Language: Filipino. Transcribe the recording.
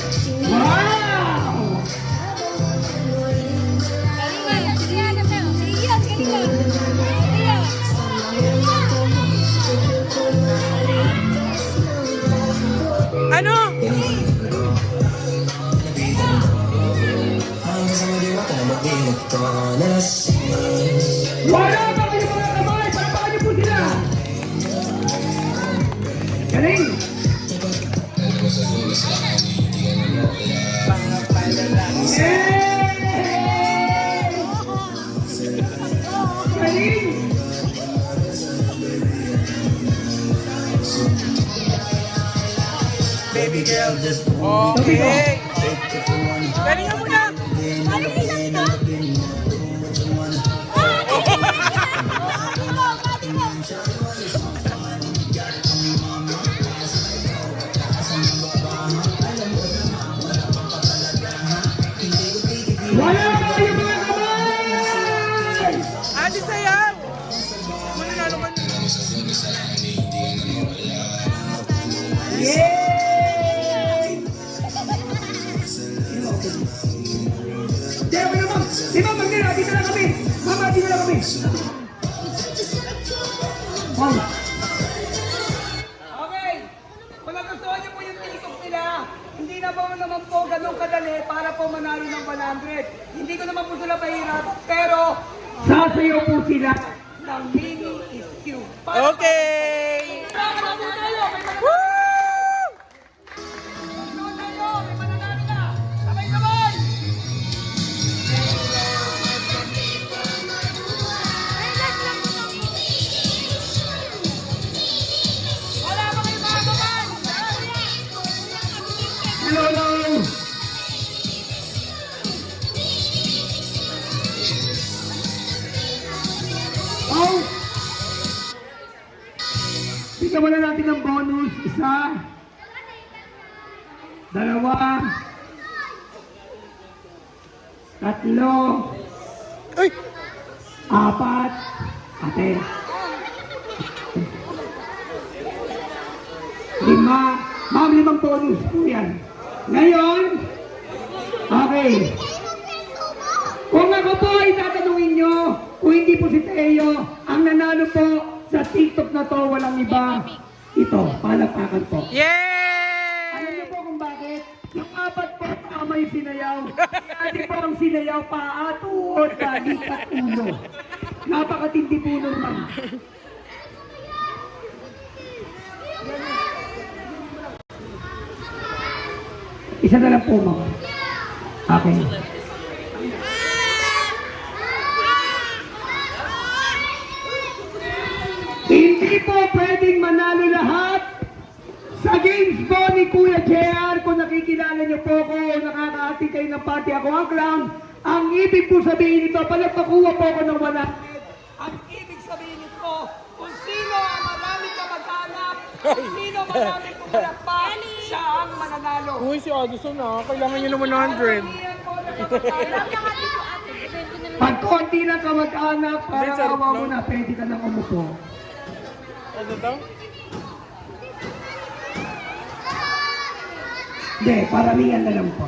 Wow! Ano? Wala pa kayo mga kamay! Palpakan niyo po sila! Galing! Galing! Baby girl, just Okay. Galingan mo na. Wala pa kayo mga kamay! Adi sayaw. Mananalo ka na. Yay! Diyan mo naman! Di ba, Magdira? Dito na kami! Mama, dito na kami! Wow! Okay, kung nagustuhan niyo po yung TikTok nila, hindi na po naman po ganun kadali para po manalo ng 100. Hindi ko naman po sila mahirap, pero Sasayaw po sila! ng mini is cute. Okay. Para po tayo, may mananalo Woo! tayo, may mananalo na. Sabay-sabay! Wala pa kayo mga kapan! Hello, hello! Oh! Bigyan mo na natin ng bonus. Isa. Dalawa. Tatlo. Uy. Apat. Ate. Lima. Ma'am, limang bonus po yan. Ngayon, okay. Kung ako po ay tatanungin nyo, kung hindi po si Teo, ang nanalo po sa TikTok na to, walang iba. Ito, palapakan po. Alam Yay! niyo po kung bakit? Yung apat po, tama yung sinayaw. Ate po ang sinayaw, paa, tuhod, balik at ulo. Napakatindi po nun, ma'am. Isa na lang po, ma'am. Okay. Hindi po pwedeng manalo lahat sa games po ni Kuya JR. Kung nakikilala niyo po ko, nakakaati kayo ng party ako ang clown. Ang ibig po sabihin nito, palagpakuha po ako ng 100. Ang ibig sabihin nito, kung sino ang marami kamag-anak, kung sino marami pumalakpak, siya ang mananalo. Uy, si Addison na. Kailangan niya ng 100. Yan po na kamag-anak. Pag konti na kamag-anak, Hindi, parang sarap awa mo lang. na, pwede ka nang umupo. Ano daw? Hindi, paramihan na lang po.